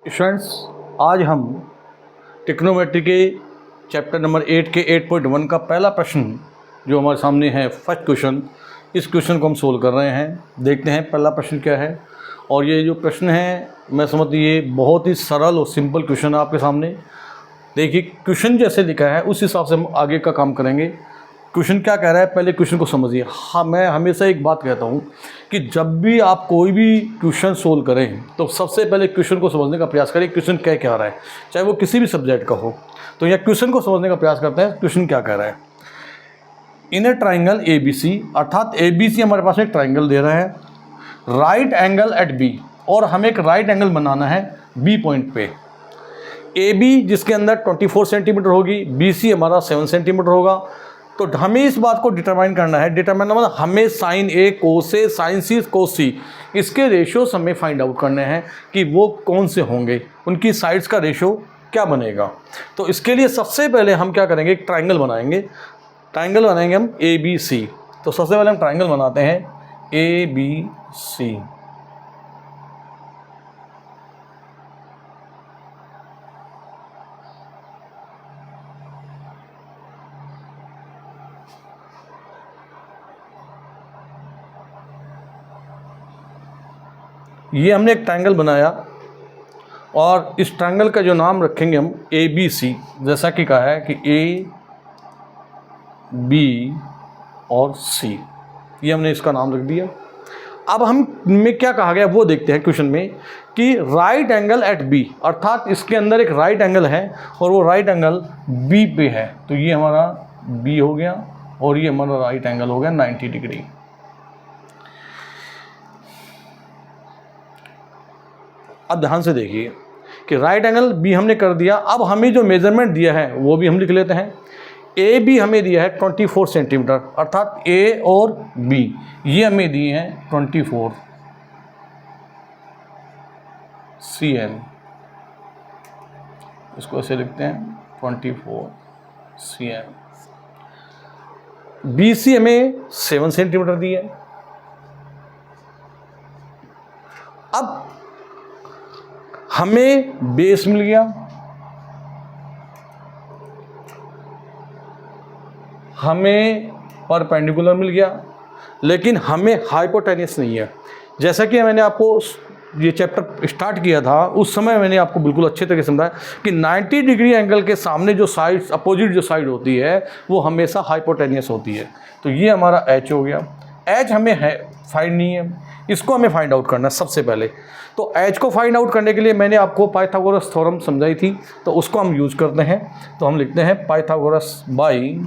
Students, आज हम trigonometry के चैप्टर नंबर 8 के 8.1 का पहला प्रश्न जो हमारे सामने है, फर्स्ट क्वेश्चन, इस क्वेश्चन को हम सोल्व कर रहे हैं। देखते हैं पहला प्रश्न क्या है। और ये जो प्रश्न है, मैं समझती ये बहुत ही सरल और सिंपल क्वेश्चन है आपके सामने। देखिए, क्वेश्चन जैसे लिखा है उस हिसाब से हम आगे का काम करेंगे। क्वेश्चन क्या कह रहा है, पहले क्वेश्चन को समझिए। हाँ, मैं हमेशा एक बात कहता हूँ कि जब भी आप कोई भी क्वेश्चन सोल्व करें तो सबसे पहले क्वेश्चन को समझने का प्रयास करें। क्वेश्चन क्या रहा है, चाहे वो किसी भी सब्जेक्ट का हो। तो यह क्वेश्चन को समझने का प्रयास करते हैं, क्वेश्चन क्या कह रहा है। इन ए ट्राइंगल ए बी सी, अर्थात ए बी सी हमारे पास एक ट्राइंगल दे रहा है, राइट एंगल एट बी, और हमें एक राइट एंगल बनाना है बी पॉइंट पे। ए बी जिसके अंदर 24 सेंटीमीटर होगी, बी सी हमारा 7 सेंटीमीटर होगा। तो हमें इस बात को डिटरमाइन करना है। डिटरमाइन मतलब हमें साइन ए कोस ए, साइन सी कोस सी, इसके रेशियोज हमें फाइंड आउट करने हैं कि वो कौन से होंगे, उनकी साइड्स का रेशियो क्या बनेगा। तो इसके लिए सबसे पहले हम क्या करेंगे, एक ट्राइंगल बनाएंगे। ट्राइंगल बनाएंगे हम ए बी सी। तो सबसे पहले हम ट्राइंगल बनाते हैं ए बी सी। ये हमने एक ट्रायंगल बनाया और इस ट्रायंगल का जो नाम रखेंगे हम ए बी सी, जैसा कि कहा है कि ए बी और सी, ये हमने इसका नाम रख दिया। अब हम में क्या कहा गया वो देखते हैं क्वेश्चन में कि राइट एंगल एट बी, अर्थात इसके अंदर एक राइट एंगल है और वो राइट एंगल बी पे है। तो ये हमारा बी हो गया और ये हमारा राइट एंगल हो गया 90 डिग्री। अब ध्यान से देखिए कि राइट एंगल बी हमने कर दिया। अब हमें जो मेजरमेंट दिया है वो भी हम लिख लेते हैं। ए बी हमें दिया है 24 सेंटीमीटर, अर्थात ए और बी ये हमें दिए हैं 24 cm। इसको ऐसे लिखते हैं 24 cm। बी सी हमें 7 सेंटीमीटर दी है। अब हमें बेस मिल गया, हमें परपेंडिकुलर मिल गया, लेकिन हमें हाइपोटेन्यूस नहीं है। जैसा कि मैंने आपको ये चैप्टर स्टार्ट किया था उस समय मैंने आपको बिल्कुल अच्छे तरीके से समझाया कि 90 डिग्री एंगल के सामने जो साइड, अपोजिट जो साइड होती है वो हमेशा हाइपोटेन्यूस होती है। तो ये हमारा एच हो गया। एच हमें है फाइंड नहीं है, इसको हमें फाइंड आउट करना है सबसे पहले। तो एच को फाइंड आउट करने के लिए मैंने आपको पाइथागोरस थ्योरम समझाई थी, तो उसको हम यूज करते हैं। तो हम लिखते हैं पाइथागोरस बाई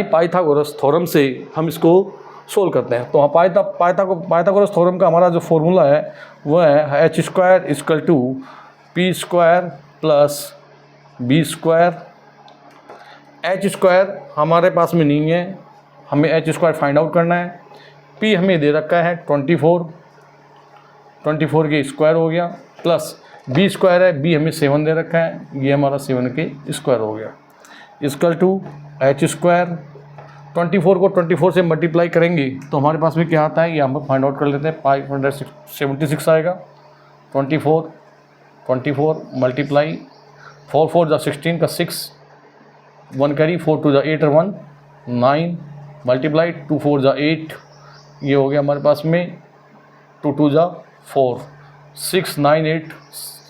पाइथागोरस थ्योरम से हम इसको सोल्व करते हैं। तो हाँ, पाइथागोरस थ्योरम का हमारा जो फॉर्मूला है वह है H square equal to P square plus B square. H square हमारे पास में नहीं है, हमें एच स्क्वायर फाइंड आउट करना है। पी हमें दे रखा है 24 के स्क्वायर हो गया, प्लस बी स्क्वायर है, बी हमें 7 दे रखा है, ये हमारा 7 के स्क्वायर हो गया, इक्वल टू एच स्क्वायर। 24 को 24 से मल्टीप्लाई करेंगे तो हमारे पास में क्या आता है ये हम फाइंड आउट कर लेते हैं। 576 आएगा। 24 मल्टीप्लाई 4 4 जा 16 का 6, 1 कैरी, 4 2 जा 8 और 1 9, मल्टीप्लाई 2 4 जा 8, ये हो गया हमारे पास में 2 2 जा 4, 6 9 8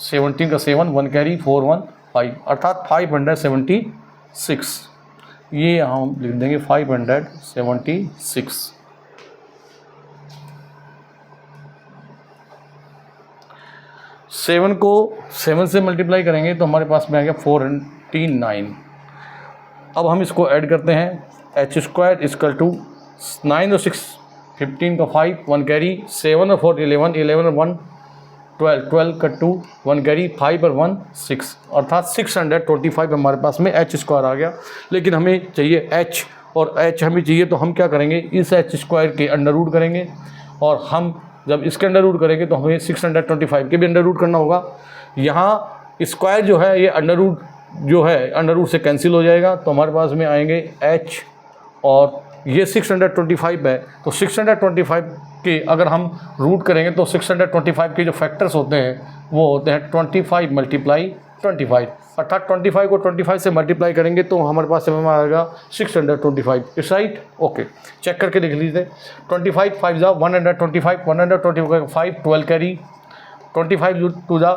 17 का 7, 1 कैरी, 4 1 5, अर्थात 576। ये हम लिख देंगे 576। सेवन को 7 से मल्टीप्लाई करेंगे तो हमारे पास में आ गया 49। अब हम इसको ऐड करते हैं। एच स्क्वायर इक्वल टू 9 और 6 15 का 5, 1 कैरी, 7 और 4 11, 11 और 1 12, 12 का 2, 1 कैरी, 5 और 1 6, अर्थात 625 हमारे पास में एच स्क्वायर आ गया। लेकिन हमें चाहिए एच, और एच हमें चाहिए तो हम क्या करेंगे, इस एच स्क्वायर के अंडर रूट करेंगे, और हम जब इसके अंडर रूट करेंगे तो हमें 625 के भी अंडर रूट करना होगा। यहाँ स्क्वायर जो है ये अंडर रूट जो है अंडर रूट से कैंसिल हो जाएगा, तो हमारे पास में आएंगे एच और ये 625 है, तो 625 के अगर हम रूट करेंगे तो 625 के जो फैक्टर्स होते हैं वो होते हैं 25 × 25, अर्थात 25 को 25 से मल्टीप्लाई करेंगे तो हमारे पास में आएगा 625। इट्स राइट, ओके, चेक करके लिख लीजिए। 25 5 जा 125, 125 12 कैरी, 25 2 जा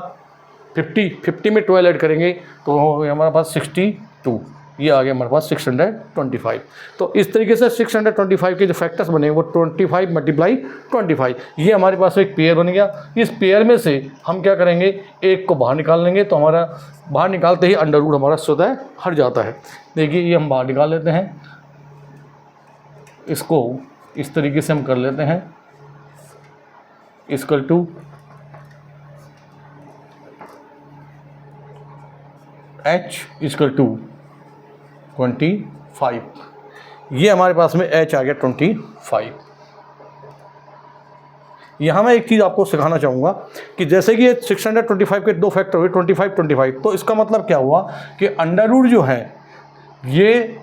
50, 50 में 12 ऐड करेंगे तो हमारे पास 62, ये आ गया हमारे पास 625। तो इस तरीके से 625 के जो फैक्टर्स बने वो 25 × 25, ये हमारे पास एक पेयर बन गया। इस पेयर में से हम क्या करेंगे, एक को बाहर निकाल लेंगे, तो हमारा बाहर निकालते ही अंडर रूट हमारा स्वतः हट जाता है। देखिए ये हम बाहर निकाल लेते हैं, इसको इस तरीके से हम कर लेते हैं, equal to h equal to 25, ये हमारे पास में h आ गया 25। यहाँ मैं एक चीज़ आपको सिखाना चाहूँगा कि जैसे कि ये 625 के दो फैक्टर हुए 25 25, तो इसका मतलब क्या हुआ कि अंडर रूट जो है ये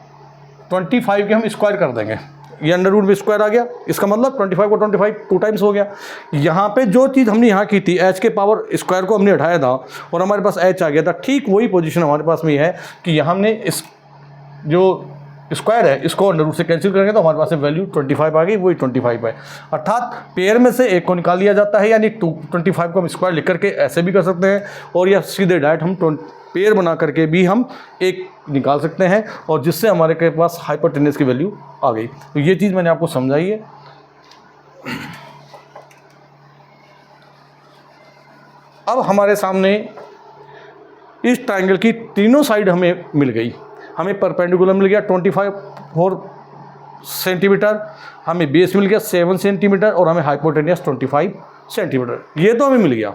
25 के हम स्क्वायर कर देंगे, ये अंडर रूट में स्क्वायर आ गया, इसका मतलब 25 को 25 2 टाइम्स हो गया। यहाँ पे जो चीज़ हमने यहाँ की थी h के पावर स्क्वायर को हमने हटाया था और हमारे पास h आ गया था, ठीक वही पोजीशन हमारे पास में है कि यहाँ हमने इस जो स्क्वायर है इसको अंडर रूट से कैंसिल करेंगे तो हमारे पास में वैल्यू 25 आ गई, वही 25 है। अर्थात पेयर में से एक को निकाल लिया जाता है, यानी 25 को हम स्क्वायर लिख करके ऐसे भी कर सकते हैं, और या सीधे डायरेक्ट हम पेयर बना करके भी हम एक निकाल सकते हैं, और जिससे हमारे के पास हाइपोटेन्यूस की वैल्यू आ गई। तो ये चीज़ मैंने आपको समझाई है। अब हमारे सामने इस ट्रायंगल की तीनों साइड हमें मिल गई, हमें परपेंडिकुलर मिल गया 24 सेंटीमीटर, हमें बेस मिल गया 7 सेंटीमीटर, और हमें हाइपोटेन्यूस 25 सेंटीमीटर, ये तो हमें मिल गया।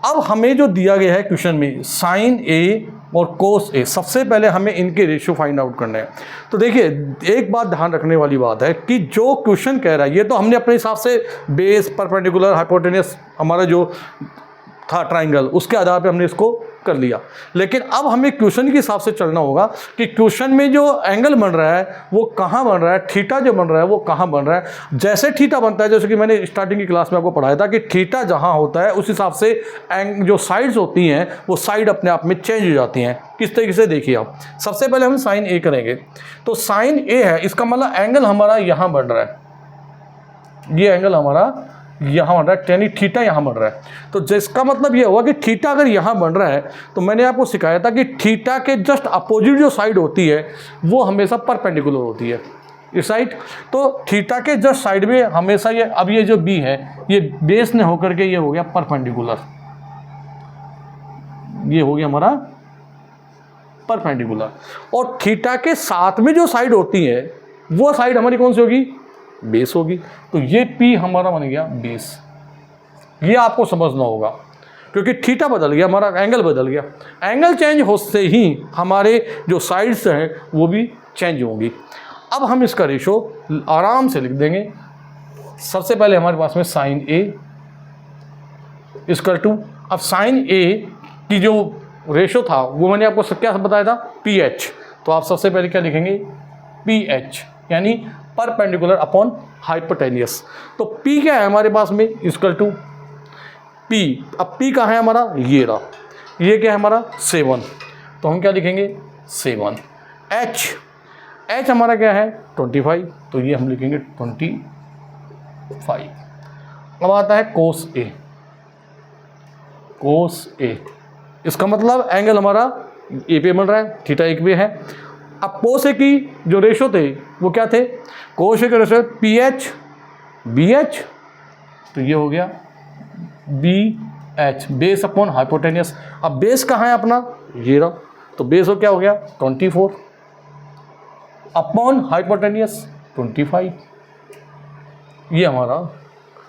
अब हमें जो दिया गया है क्वेश्चन में साइन ए और कोस ए, सबसे पहले हमें इनके रेशियो फाइंड आउट करना है। तो देखिए एक बात ध्यान रखने वाली बात है कि जो क्वेश्चन कह रहा है ये तो हमने अपने हिसाब से बेस, परपेंडिकुलर, हाइपोटेन्यूस हमारा जो था ट्राइंगल, उसके आधार पे हमने इसको कर लिया, लेकिन अब हमें क्वेश्चन के हिसाब से चलना होगा कि क्वेश्चन में जो एंगल बन रहा है वो कहाँ बन रहा है, थीटा जो बन रहा है वो कहाँ बन रहा है। जैसे थीटा बनता है, जैसे कि मैंने स्टार्टिंग की क्लास में आपको पढ़ाया था कि थीटा जहाँ होता है उस हिसाब से जो साइड्स होती हैं वो साइड अपने आप में चेंज हो जाती हैं। किस तरीके से देखिए आप, सबसे पहले हम साइन ए करेंगे, तो साइन ए है, इसका मतलब एंगल हमारा यहाँ बन रहा है, ये एंगल हमारा यहाँ बन रहा है, यानी थीटा यहाँ बन रहा है। तो जिसका मतलब ये हुआ कि थीटा अगर यहाँ बन रहा है तो मैंने आपको सिखाया था कि थीटा के जस्ट अपोजिट जो साइड होती है वो हमेशा परपेंडिकुलर होती है, इस साइड। तो थीटा के जस्ट साइड में हमेशा ये, अब ये जो बी है ये बेस ने होकर के ये हो गया परपेंडिकुलर, ये हो गया हमारा परपेंडिकुलर, और थीटा के साथ में जो साइड होती है वो साइड हमारी कौन सी होगी, बेस होगी। तो ये P हमारा बन गया बेस, ये आपको समझना होगा क्योंकि थीटा बदल गया, हमारा एंगल बदल गया, एंगल चेंज होते ही हमारे जो साइड्स हैं वो भी चेंज होंगी। अब हम इसका रेशो आराम से लिख देंगे। सबसे पहले हमारे पास में साइन ए इक्वल टू, अब साइन ए की जो रेशो था वो मैंने आपको क्या बताया था, PH, तो आप सबसे पहले क्या लिखेंगे, PH, यानी परपेंडिकुलर अपॉन हाइपोटेन्यूस। तो P क्या है हमारे पास में, इक्वल टू P, अब P कहाँ है हमारा, ये रहा, ये क्या है हमारा 7, तो हम क्या लिखेंगे 7। H हमारा क्या है 25, तो ये हम लिखेंगे 25। अब आता है कोस ए, इसका मतलब एंगल हमारा ए पे बन रहा है, थीटा एक पे है। अब कोस ए की जो रेशो थे वो क्या थे, कोस ए का रेशो PH BH, तो ये हो गया BH, बेस अपॉन हाइपोटेन्यूस। अब बेस कहाँ है अपना, ये रहा, तो बेस हो क्या हो गया 24 अपॉन हाइपोटेन्यूस 25, ये हमारा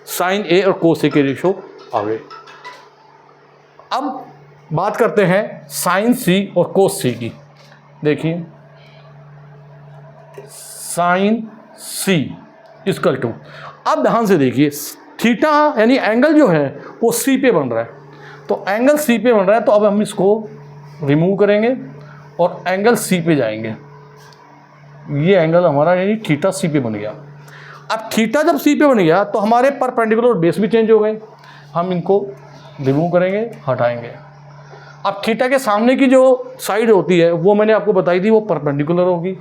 साइन ए और कोस ए के रेशो आ गए। अब बात करते हैं साइन सी और कोस सी की। देखिए साइन सी इक्वल टू, अब ध्यान से देखिए थीटा यानी एंगल जो है वो सी पे बन रहा है, तो एंगल सी पे बन रहा है, तो अब हम इसको रिमूव करेंगे और एंगल सी पे जाएंगे, ये एंगल हमारा यानी थीटा सी पे बन गया। अब थीटा जब सी पे बन गया तो हमारे परपेंडिकुलर बेस भी चेंज हो गए, हम इनको रिमूव करेंगे, हटाएंगे। अब थीटा के सामने की जो साइड होती है वो मैंने आपको बताई थी, वो परपेंडिकुलर होगी,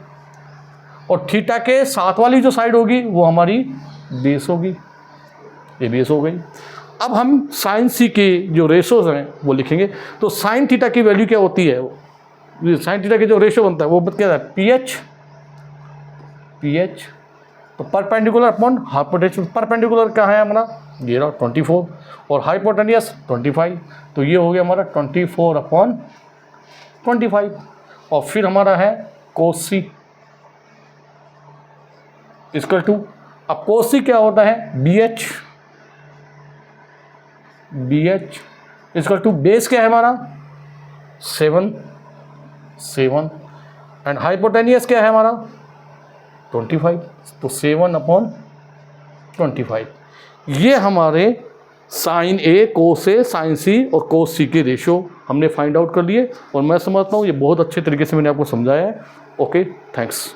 और थीटा के साथ वाली जो साइड होगी वो हमारी बेस होगी, ये बेस हो गई। अब हम साइन सी के जो रेशोज हैं वो लिखेंगे। तो साइन थीटा की वैल्यू क्या होती है, साइन थीटा के जो रेशो बनता है वो क्या है, पी एच तो परपेंडिकुलर अपॉन हाइपोटेन्यूज। परपेंडिकुलर क्या है हमारा, ये रहा 24, और हाइपोटेनियस 25, तो ये हो गया हमारा 24/25। और फिर हमारा है कोस सी इक्वल टू, अब कोस सी क्या होता है, B H equal to base क्या है हमारा 7 एंड हाइपोटेनियस क्या है हमारा 25, तो 7/25। ये हमारे साइन ए, कोस ए, साइन सी और कोस सी के रेशो हमने फाइंड आउट कर लिए, और मैं समझता हूँ ये बहुत अच्छे तरीके से मैंने आपको समझाया है। Okay, thanks.